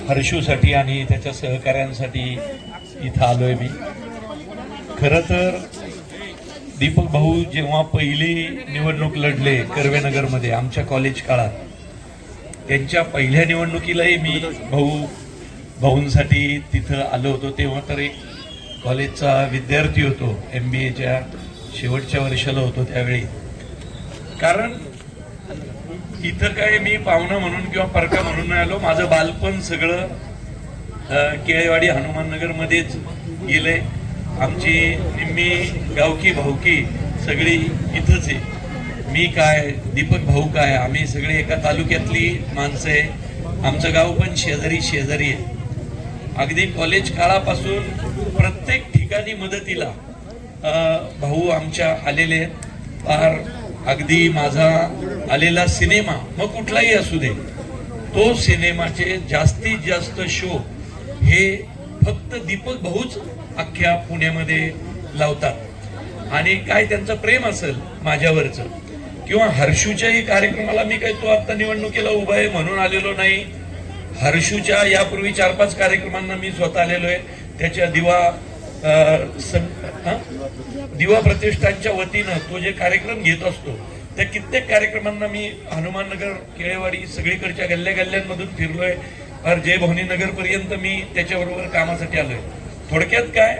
हर्षूसाठी आणि त्याच्या सहकाऱ्यांसाठी इथं आलोय मी. खरं तर दीपक भाऊ जेव्हा पहिली निवडणूक लढले कर्वेनगरमध्ये आमच्या कॉलेज काळात, त्यांच्या पहिल्या निवडणुकीलाही मी भाऊंसाठी तिथं आलो होतो. तेव्हा तर एक कॉलेजचा विद्यार्थी होतो, MBAच्या शेवटच्या वर्षाला होतो त्यावेळी. कारण इथं काय मी पाहुणा म्हणून किंवा परका म्हणून नाही आलो. माझं बालपण सगळं केळेवाडी हनुमाननगर मध्येच गेलंय. आमची निम्मी गावकी भाऊकी सगळी इथंच आहे. मी काय, दीपक भाऊ काय, आम्ही सगळे एका तालुक्यातली माणसं आहे. आमचं गाव पण शेजारी शेजारी आहे. अगदी कॉलेज काळापासून प्रत्येक ठिकाणी मदतीला भाऊ आमच्या आलेले आहेत. फार अगदी माझा आलेला सिनेमा मग कुठलाही असू दे, तो सिनेमाचे जास्तीत जास्त शो हे फक्त दीपक भाऊच अख्ख्या पुण्यामध्ये लावतात. आणि काय त्यांचं प्रेम असेल माझ्यावरचं, किंवा हर्षूच्याही कार्यक्रमाला मी काही तो आता निवडणुकीला उभा आहे म्हणून आलेलो नाही. हर्षूच्या यापूर्वी 4-5 कार्यक्रमांना मी स्वतः आलेलो आहे. त्याच्या दिवा प्रतिष्ठानच्या वतीनं तो जे कार्यक्रम घेत असतो त्या कित्येक कार्यक्रमांना मी हनुमाननगर, केळेवाडी सगळीकडच्या गल्ल्या गल्ल्यांमधून फिरलोय. जय भवानी नगर पर्यंत मी त्याच्याबरोबर कामासाठी आलोय. थोडक्यात काय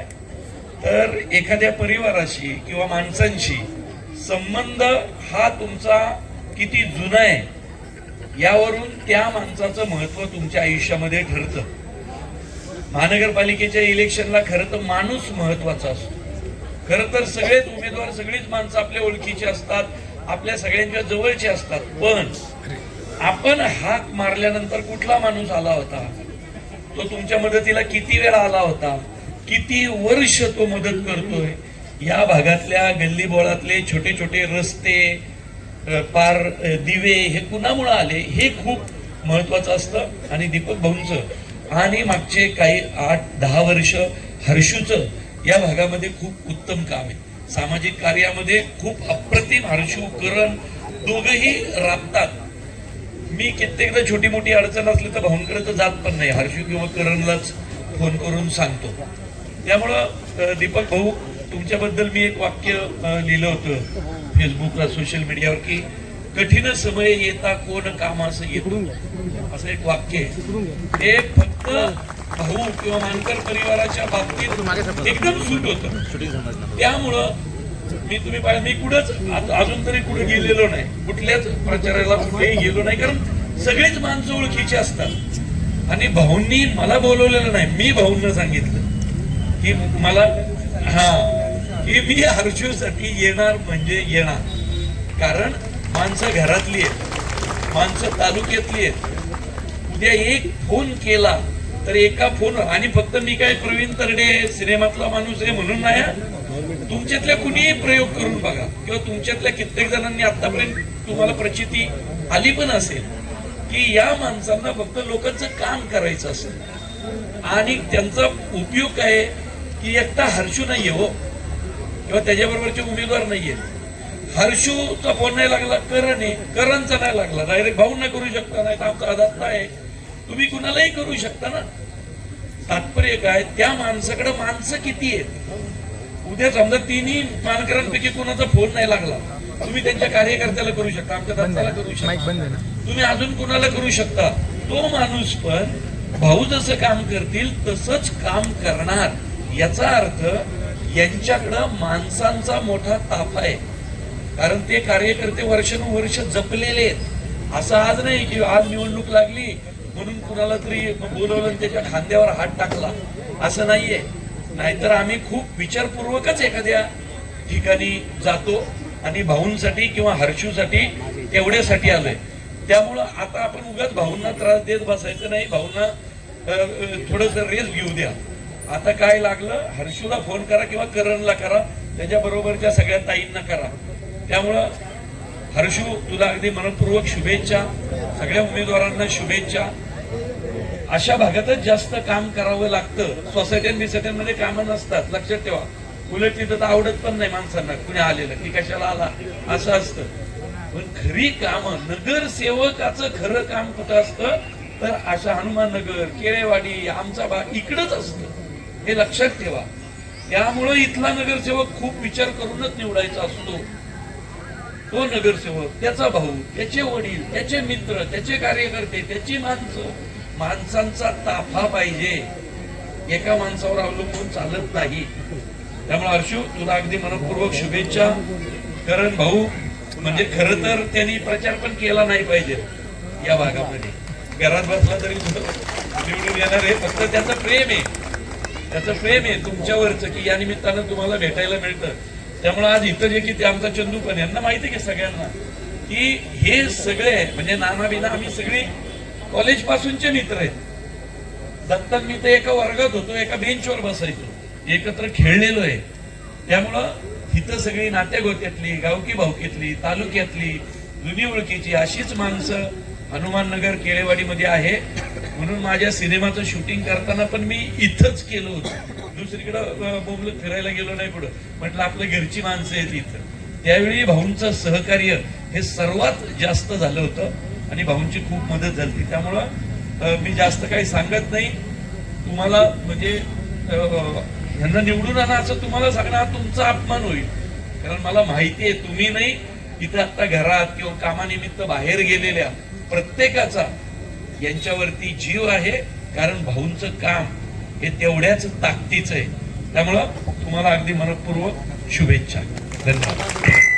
तर एखाद्या परिवाराशी किंवा माणसांशी संबंध हा तुमचा किती जुना आहे यावरून त्या माणसाचं महत्व तुमच्या आयुष्यामध्ये ठरतं. महानगरपालिकेच्या इलेक्शनला खरं तर माणूस महत्वाचा असतो. खरं तर सगळेच उमेदवार, सगळीच माणसं आपल्या ओळखीची असतात, आपल्या सगळ्यांच्या जवळचे असतात. पण आपण हाक मारल्यानंतर कुठला माणूस आला होता, तो तुमच्या मदतीला किती वेळा आला होता, किती वर्ष तो मदत करतोय, या भागातल्या गल्लीबोळातले छोटे छोटे रस्ते, पार दिवे हे कुणामुळे आले हे खूप महत्वाचं असतं. आणि दीपक भाऊंचं आणि मागचे काही 8-10 वर्ष हर्षूचं या भागामध्ये खूप उत्तम काम आहे. सामाजिक कार्यामध्ये खूप अप्रतिम हर्षू करण दोघंही राबतात. मी कित्येकदा छोटी मोठी अडचण असली तर भाऊंकडे तर जात पण नाही, हर्षू किंवा करणलाच फोन करून सांगतो. त्यामुळं दीपक भाऊ तुमच्याबद्दल मी एक वाक्य लिहिलं होतं फेसबुकला, सोशल मीडियावर, की कठीण समय येता कोण कामास येतो, असं एक वाक्य आहे. हे फक्त भाऊ किंवा मानकर परिवाराच्या बाबतीत एकदम सूट होतं. त्यामुळं तुम्ही पाहिलं, मी कुठंच अजून तरी कुठे गेलेलो नाही, कुठल्याच प्रचाराला कुठेही गेलो नाही, कारण सगळेच माणसं ओळखीचे असतात. आणि भाऊंनी मला बोलवलेलं नाही, मी भाऊंना सांगितलं की मला की मी हर्षूसाठी येणार म्हणजे येणार. कारण माणसं घरातली आहेत, माणसं तालुक्यातली आहेत. उद्या एक फोन केला तर एका फोन, आणि फक्त मी काय प्रवीण तरडे सिनेमातला माणूस आहे म्हणून नाही, तुमच्यातल्या कुणीही प्रयोग करून बघा, किंवा तुमच्यातल्या कित्येक जणांनी आतापर्यंत तुम्हाला प्रचिती आली पण असेल की या माणसांना फक्त लोकांचं काम करायचं असेल. आणि त्यांचा उपयोग काय की एकटा हर्षू नाहीये हो, किंवा त्याच्याबरोबरचे उमेदवार नाहीये. हर्षूचा फोन नाही लागला, करण आहे, करणचा नाही लागला, डायरेक्ट भाऊंना करू शकता, नाही तर आमचा आदात आहे, तुम्ही कुणालाही करू शकता ना. तात्पर्य काय, त्या माणसाकडे माणसं किती आहेत. उद्या समजा तिन्ही मानकरांपैकी कोणाचा फोन नाही लागला, तुम्ही त्यांच्या कार्यकर्त्याला करू शकता, आमच्या दत्ताला करू शकता, तुम्ही अजून कोणाला करू शकता. तो माणूस पण भाऊ जसं काम करतील तसंच काम करणार. याचा अर्थ यांच्याकडं माणसांचा मोठा ताफा आहे. कारण ते कार्यकर्ते वर्षानुवर्ष जपलेले आहेत. असं आज नाही की आज निवडणूक लागली म्हणून कुणाला तरी बोलवलं आणि त्याच्या खांद्यावर हात टाकला, असं नाहीये. नाहीतर आम्ही खूप विचारपूर्वकच एखाद्या ठिकाणी जातो. आणि भाऊंसाठी किंवा हर्षूसाठी तेवढ्यासाठी आलोय. त्यामुळं आता आपण उगाच भाऊंना त्रास देत बसायचं नाही, भाऊंना थोडस रेस घेऊ द्या. आता काय लागलं, हर्षूला फोन करा किंवा करणला करा, त्याच्या बरोबरच्या सगळ्या ताईंना करा. त्यामुळं हर्षू, तुला अगदी मनपूर्वक शुभेच्छा, सगळ्या उमेदवारांना शुभेच्छा. अशा भागातच जास्त काम करावं लागतं. सोसायट्यांमध्ये कामं नसतात, लक्षात ठेवा. उलट तिथं तर आवडत पण नाही माणसांना कुणी आलेलं, की कशाला आला असं असतं. पण खरी कामं, नगरसेवकाचं खरं काम कुठं असतं तर अशा हनुमाननगर, केळेवाडी, आमचा भाग इकडंच असतं, हे लक्षात ठेवा. त्यामुळं इथला नगरसेवक खूप विचार करूनच निवडायचा असतो. तो नगरसेवक, त्याचा भाऊ, त्याचे वडील, त्याचे मित्र, त्याचे कार्यकर्ते, त्याची माणसांचा ताफा पाहिजे. एका माणसावर अवलंबून चालत नाही. त्यामुळे हर्षू, तुला अगदी मनपूर्वक शुभेच्छा. करण भाऊ म्हणजे खरं तर त्यांनी प्रचार पण केला नाही पाहिजे या भागामध्ये, घरात बसला तरी निवडून येणार आहे. फक्त त्याचं प्रेम आहे तुमच्यावरचं, की या निमित्तानं तुम्हाला भेटायला मिळतं. त्यामुळे आज इथं जे की ते आमचा चंदू पण यांना माहिती आहे की सगळ्यांना, की हे सगळे म्हणजे नाना बिना आम्ही सगळी कॉलेज पासूनचे मित्र आहेत. दत्तन मी तर एका वर्गात होतो, एका बेंचवर बसायचो, एकत्र खेळलेलो आहे. त्यामुळं इथं सगळी नात्यागोत्यातली, गावकी भावकीतली, तालुक्यातली, जुनी ओळखीची अशीच माणसं हनुमाननगर, केळेवाडीमध्ये आहे. म्हणून माझ्या सिनेमाचं शूटिंग करताना पण मी इथंच केलं होतं, दुसरीकडं बोंबलत फिरायला गेलो नाही पुढं. म्हटलं आपलं घरची माणसं आहेत इथं. त्यावेळी भाऊंचं सहकार्य हे सर्वात जास्त झालं होतं आणि भाऊंची खूप मदत झाली. त्यामुळं मी जास्त काही सांगत नाही. तुम्हाला म्हणजे ह्यांना निवडून आणा असं तुम्हाला सांगणं हा तुमचा अपमान होईल. कारण मला माहिती आहे तुम्ही नाही, इथं आता घरात किंवा कामानिमित्त बाहेर गेलेल्या प्रत्येकाचा यांच्यावरती जीव आहे. कारण भाऊंचं काम हे तेवढ्याच ताकदीचं आहे. त्यामुळं तुम्हाला अगदी मनपूर्वक शुभेच्छा. धन्यवाद.